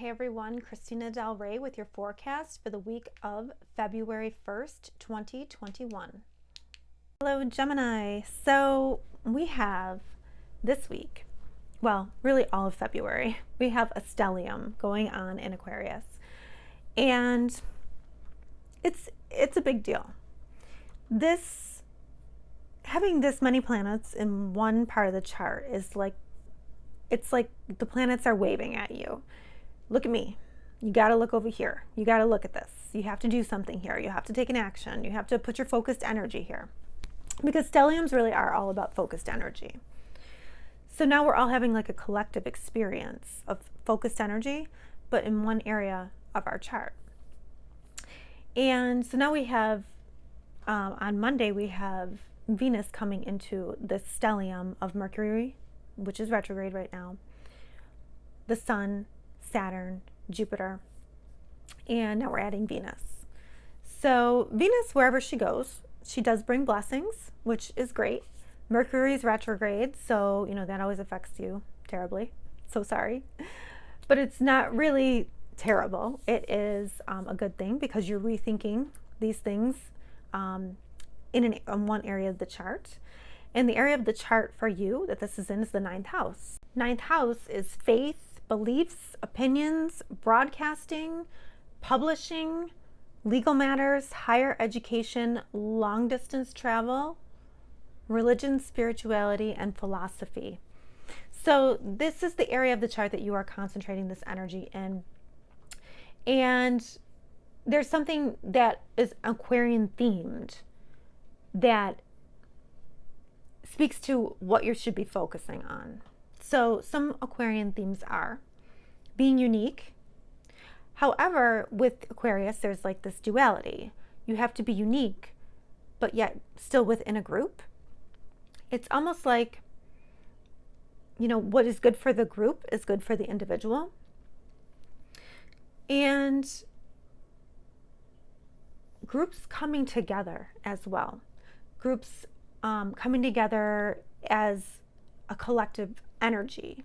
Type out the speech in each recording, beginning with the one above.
Hey everyone, Christina Del Rey with your forecast for the week of February 1st, 2021. Hello Gemini. So we have this week, well, really all of February, we have a stellium going on in Aquarius. And it's a big deal. Having this many planets in one part of the chart is like, it's like the planets are waving at you. Look at me. You got to look over here. You got to look at this. You have to do something here. You have to take an action. You have to put your focused energy here. Because stelliums really are all about focused energy. So now we're all having like a collective experience of focused energy, but in one area of our chart. And so now we have, on Monday, we have Venus coming into the stellium of Mercury, which is retrograde right now, the Sun, Saturn, Jupiter, and now we're adding Venus. So Venus, wherever she goes, she does bring blessings, which is great. Mercury's retrograde, so that always affects you terribly. So sorry, but it's not really terrible. It is a good thing because you're rethinking these things in one area of the chart. And the area of the chart for you that this is in is the ninth house. Ninth house is faith, beliefs, opinions, broadcasting, publishing, legal matters, higher education, long distance travel, religion, spirituality, and philosophy. So this is the area of the chart that you are concentrating this energy in. And there's something that is Aquarian themed that speaks to what you should be focusing on. So some Aquarian themes are being unique. However, with Aquarius, there's like this duality. You have to be unique, but yet still within a group. It's almost like, what is good for the group is good for the individual. And groups coming together as well. Groups coming together as a collective energy,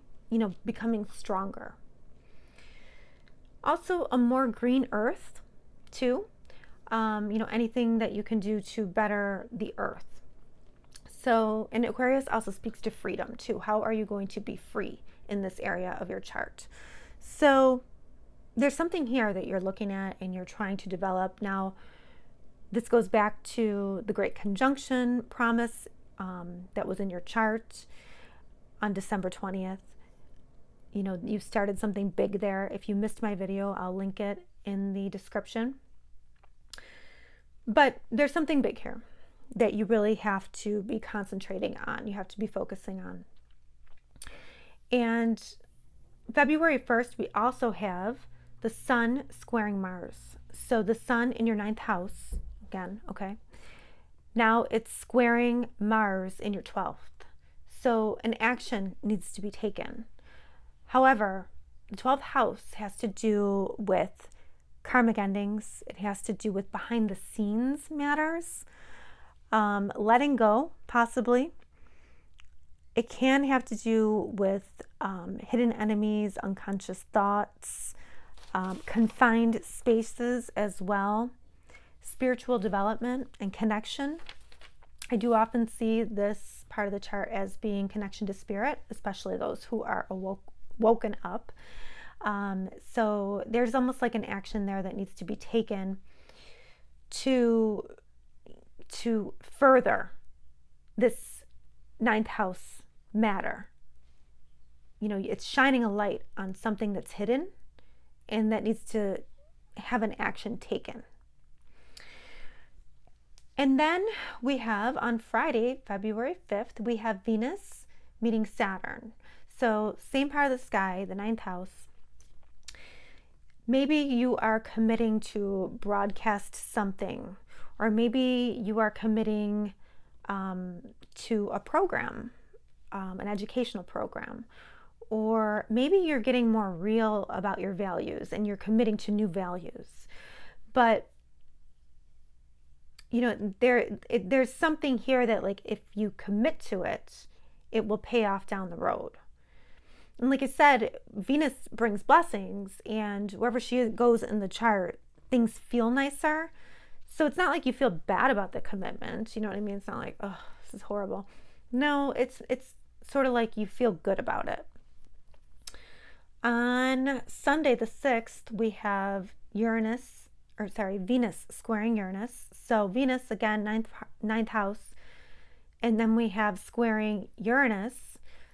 becoming stronger. Also, a more green earth, too. Anything that you can do to better the earth. So, and Aquarius also speaks to freedom, too. How are you going to be free in this area of your chart? So, there's something here that you're looking at and you're trying to develop. Now, this goes back to the Great Conjunction promise that was in your chart on December 20th. You started something big there. If you missed my video, I'll link it in the description. But there's something big here that you really have to be concentrating on. You have to be focusing on. And February 1st, we also have the Sun squaring Mars. So the Sun in your ninth house, again, okay? Now it's squaring Mars in your 12th. So an action needs to be taken. However, the 12th house has to do with karmic endings. It has to do with behind the scenes matters, letting go, possibly. It can have to do with hidden enemies, unconscious thoughts, confined spaces as well, spiritual development and connection. I do often see this part of the chart as being connection to spirit, especially those who are woken up. So there's almost like an action there that needs to be taken to further this ninth house matter. It's shining a light on something that's hidden and that needs to have an action taken. And then we have on Friday, February 5th, we have Venus meeting Saturn. So same part of the sky, the ninth house. Maybe you are committing to broadcast something, or maybe you are committing to a program, an educational program, or maybe you're getting more real about your values and you're committing to new values. But there's something here that, like, if you commit to it, it will pay off down the road. And like I said, Venus brings blessings, and wherever she goes in the chart, things feel nicer. So it's not like you feel bad about the commitment. You know what I mean? It's not like, oh, this is horrible. No, it's sort of like you feel good about it. On Sunday the 6th, we have Venus squaring Uranus. So Venus, again, ninth house. And then we have squaring Uranus.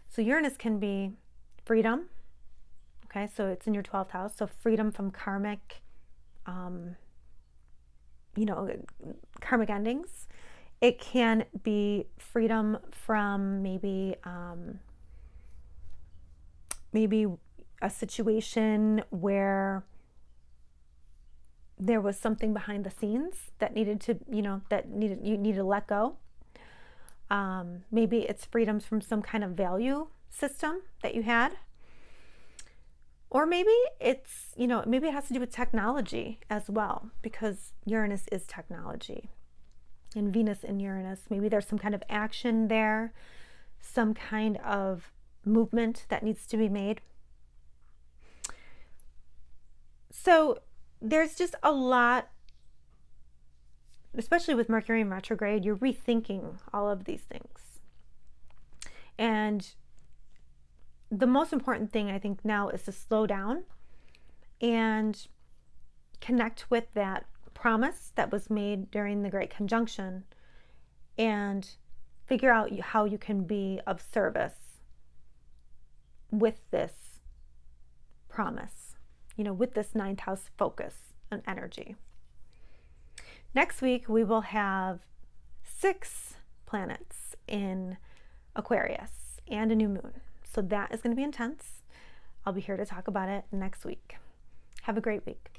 So Uranus can be freedom. Okay, so it's in your 12th house. So freedom from karmic endings. It can be freedom from maybe a situation where there was something behind the scenes that you needed to let go. Maybe it's freedoms from some kind of value system that you had. Or maybe maybe it has to do with technology as well, because Uranus is technology. And Venus in Uranus, maybe there's some kind of action there, some kind of movement that needs to be made. So there's just a lot, especially with Mercury in retrograde, you're rethinking all of these things. And the most important thing, I think, now is to slow down and connect with that promise that was made during the Great Conjunction and figure out how you can be of service with this promise, with this ninth house focus and energy. Next week, we will have 6 planets in Aquarius and a new moon. So that is going to be intense. I'll be here to talk about it next week. Have a great week.